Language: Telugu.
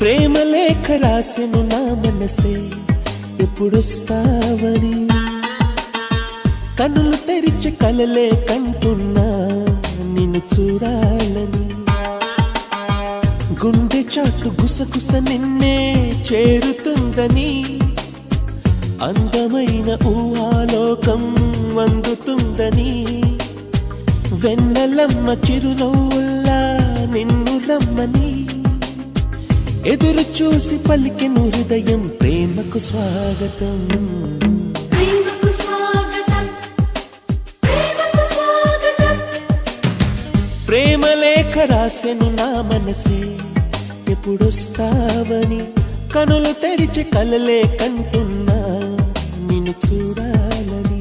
ప్రేమ లేఖ రాసెను నా మనసే ఎప్పుడొస్తావని, కనులు తెరిచి కలలే కంటున్నా నిన్ను చూడాలని. గుండె చాటు గుసగుస నిన్నే చేరుతుందని, అందమైన ఊహాలోకం అందుతుందని, వెన్నెలమ్మ చిరునవ్వుల్లా నిన్ను రమ్మని, ఎదురు చూసి పలికెను హృదయం ప్రేమకు స్వాగతం. ప్రేమ లేఖ రాసెను నా మనసే ఎప్పుడొస్తావని, కనులు తెరిచి కలలే కంటున్నా నిన్ను చూడాలని.